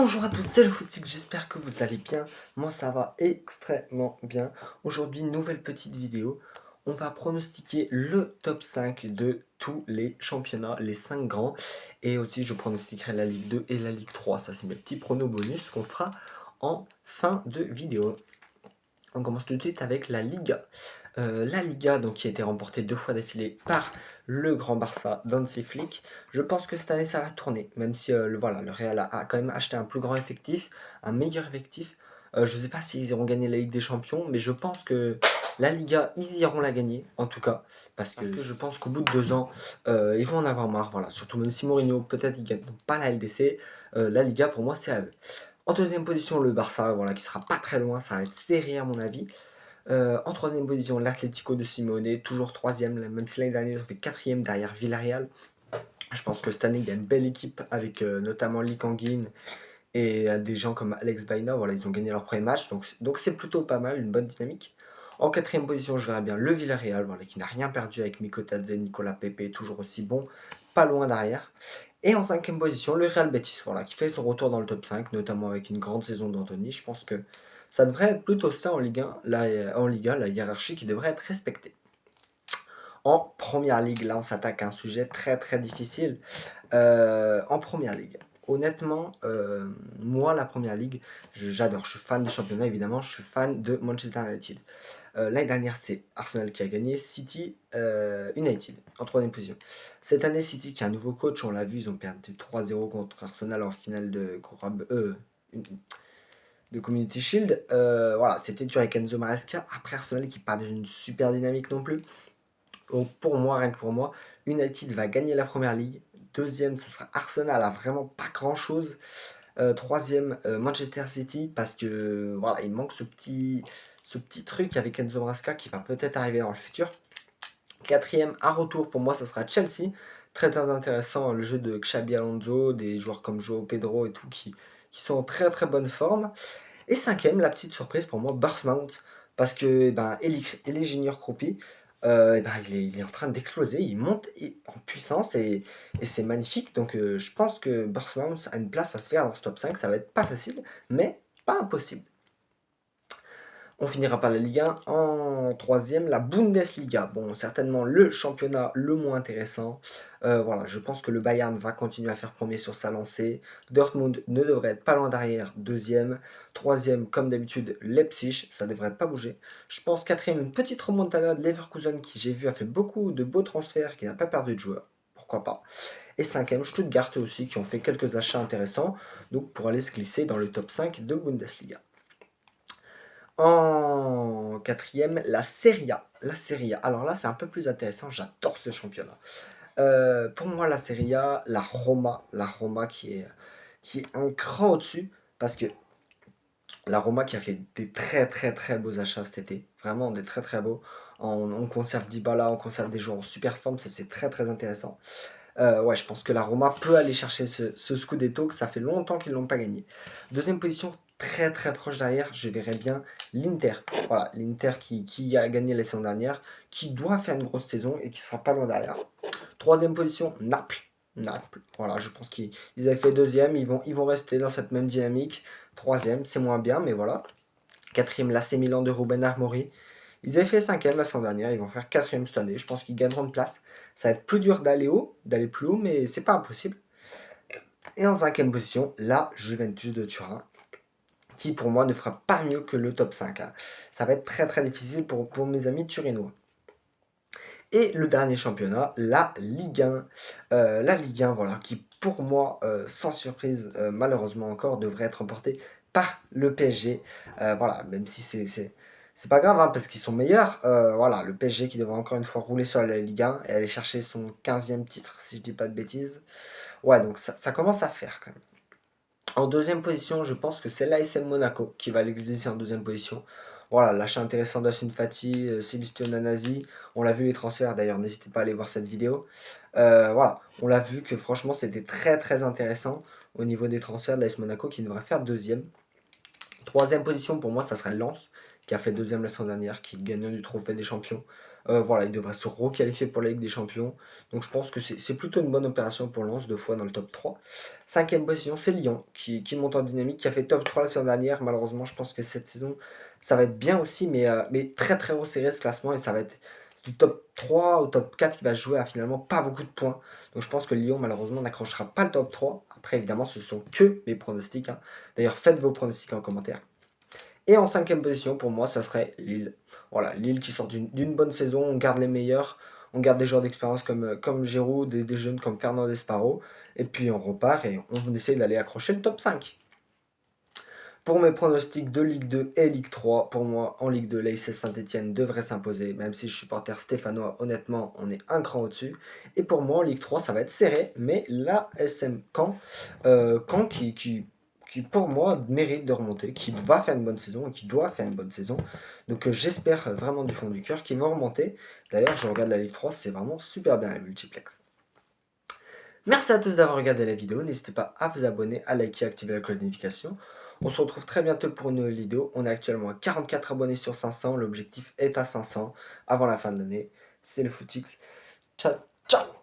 Bonjour à tous, c'est le Footique, j'espère que vous allez bien. Moi ça va extrêmement bien. Aujourd'hui, nouvelle petite vidéo. On va pronostiquer le top 5 de tous les championnats, les 5 grands. Et aussi je pronostiquerai la Ligue 2 et la Ligue 3. Ça c'est mes petits pronos bonus qu'on fera en fin de vidéo. On commence tout de suite avec la Liga. La Liga, donc, qui a été remportée 2 fois d'affilée par le grand Barça d'Hansi Flick. Je pense que cette année ça va tourner, même si le Real a quand même acheté un plus grand effectif, un meilleur effectif. Je ne sais pas s'ils iront gagner la Ligue des Champions, mais je pense que la Liga, ils iront la gagner, en tout cas, parce que je pense qu'au bout de 2 ans, ils vont en avoir marre. Voilà. Surtout même si Mourinho, peut-être, ils ne gagnent pas la LDC, la Liga, pour moi, c'est à eux. En deuxième position, le Barça, voilà, qui sera pas très loin, ça va être serré à mon avis. En troisième position, l'Atlético de Simeone, toujours troisième, même si l'année dernière ils ont fait quatrième derrière Villarreal. Je pense que cette année il y a une belle équipe avec notamment Lee Kangin et des gens comme Alex Baina. Voilà, ils ont gagné leur premier match, donc c'est plutôt pas mal, une bonne dynamique. En quatrième position, je verrais bien le Villarreal, voilà, qui n'a rien perdu avec Mikotadze, Nicolas Pepe, toujours aussi bon, pas loin derrière. Et en cinquième position, le Real Betis, voilà, qui fait son retour dans le top 5, notamment avec une grande saison d'Anthony. Je pense que ça devrait être plutôt ça en Ligue 1, en Ligue 1, la hiérarchie qui devrait être respectée. En première ligue, là on s'attaque à un sujet très très difficile. En première ligue, honnêtement, moi la première ligue, j'adore, je suis fan du championnat évidemment, je suis fan de Manchester United. L'année dernière, c'est Arsenal qui a gagné, City, United en troisième position. Cette année, City qui a un nouveau coach, on l'a vu, ils ont perdu 3-0 contre Arsenal en finale de Community Shield. Voilà, c'était dur avec Enzo Maresca. Après Arsenal qui part d'une super dynamique non plus. Donc pour moi, rien que pour moi, United va gagner la première ligue. Deuxième, ça sera Arsenal, a vraiment pas grand chose. Troisième, Manchester City, parce que voilà, il manque ce petit truc avec Enzo Maresca qui va peut-être arriver dans le futur. Quatrième, un retour pour moi, ce sera Chelsea. Très intéressant, le jeu de Xabi Alonso, des joueurs comme João Pedro et tout qui sont en très très bonne forme. Et cinquième, la petite surprise pour moi, Bournemouth, parce que Elie Junior Kroupi, il est en train d'exploser, il monte en puissance et c'est magnifique. Donc je pense que Bournemouth a une place à se faire dans ce top 5, ça va être pas facile, mais pas impossible. On finira par la Ligue 1 en troisième, la Bundesliga. Bon, certainement le championnat le moins intéressant. Voilà, je pense que le Bayern va continuer à faire premier sur sa lancée. Dortmund ne devrait être pas loin derrière, deuxième. Troisième, comme d'habitude, Leipzig, ça ne devrait pas bouger. Je pense quatrième, une petite remontada de Leverkusen qui, j'ai vu, a fait beaucoup de beaux transferts, qui n'a pas perdu de joueurs. Pourquoi pas. Et cinquième, Stuttgart aussi, qui ont fait quelques achats intéressants, donc pour aller se glisser dans le top 5 de Bundesliga. En quatrième, la Serie A. La Serie A. Alors là, c'est un peu plus intéressant. J'adore ce championnat. Pour moi, la Serie A, la Roma qui est un cran au-dessus. Parce que la Roma qui a fait des très très très beaux achats cet été. Vraiment des très très beaux. On conserve Dybala, on conserve des joueurs en super forme. Ça, c'est très très intéressant. Ouais, je pense que la Roma peut aller chercher ce Scudetto, que ça fait longtemps qu'ils ne l'ont pas gagné. Deuxième position, très très proche derrière, je verrais bien l'Inter. Voilà, l'Inter qui a gagné la saison dernière, qui doit faire une grosse saison et qui sera pas loin derrière. Troisième position, Naples. Naples, voilà, je pense qu'ils avaient fait deuxième, ils vont rester dans cette même dynamique. Troisième, c'est moins bien, mais voilà. Quatrième, l'AC Milan de Ruben Amorim. Ils avaient fait cinquième la saison dernière, ils vont faire quatrième cette année. Je pense qu'ils gagneront de place. Ça va être plus dur d'aller haut, d'aller plus haut, mais c'est pas impossible. Et en cinquième position, la Juventus de Turin, qui pour moi ne fera pas mieux que le top 5. Hein. Ça va être très très difficile pour mes amis turinois. Et le dernier championnat, la Ligue 1. La Ligue 1, voilà, qui pour moi, sans surprise, malheureusement encore, devrait être remportée par le PSG. Voilà, même si c'est pas grave, hein, parce qu'ils sont meilleurs. Voilà, le PSG qui devrait encore une fois rouler sur la Ligue 1 et aller chercher son 15e titre, si je dis pas de bêtises. Ouais, donc ça commence à faire quand même. En deuxième position, je pense que c'est l'ASM Monaco qui va l'exercer en deuxième position. Voilà, l'achat intéressant d'Asun Fati, Sébastien Nanasi. On l'a vu les transferts d'ailleurs, n'hésitez pas à aller voir cette vidéo. Voilà, on l'a vu que franchement c'était très très intéressant au niveau des transferts de l'AS Monaco qui devrait faire deuxième. Troisième position pour moi, ça serait Lens qui a fait deuxième la saison dernière, qui est gagnant du trophée des champions. Voilà, il devrait se requalifier pour la Ligue des Champions. Donc je pense que c'est plutôt une bonne opération pour Lens, 2 fois dans le top 3. Cinquième position, c'est Lyon, qui monte en dynamique, qui a fait top 3 la saison dernière. Malheureusement, je pense que cette saison, ça va être bien aussi, mais très très resserré ce classement, et ça va être du top 3 au top 4 qui va jouer à finalement pas beaucoup de points. Donc je pense que Lyon, malheureusement, n'accrochera pas le top 3. Après, évidemment, ce sont que mes pronostics, hein. D'ailleurs, faites vos pronostics en commentaire. Et en cinquième position, pour moi, ça serait Lille. Voilà, Lille qui sort d'une bonne saison, on garde les meilleurs, on garde des joueurs d'expérience comme Giroud, des jeunes comme Fernando Esparo, et puis on repart et on essaie d'aller accrocher le top 5. Pour mes pronostics de Ligue 2 et Ligue 3, pour moi, en Ligue 2, l'AS Saint-Etienne devrait s'imposer, même si je suis supporter stéphanois, honnêtement, on est un cran au-dessus. Et pour moi, en Ligue 3, ça va être serré, mais la SM Caen qui, pour moi, mérite de remonter, qui va faire une bonne saison et qui doit faire une bonne saison. Donc j'espère vraiment du fond du cœur qu'ils vont remonter. D'ailleurs, je regarde la Ligue 3, c'est vraiment super bien la multiplex. Merci à tous d'avoir regardé la vidéo, n'hésitez pas à vous abonner, à liker, à activer la cloche de notification. On se retrouve très bientôt pour une nouvelle vidéo. On est actuellement à 44 abonnés sur 500, l'objectif est à 500 avant la fin de l'année. C'est le Footix. Ciao, ciao!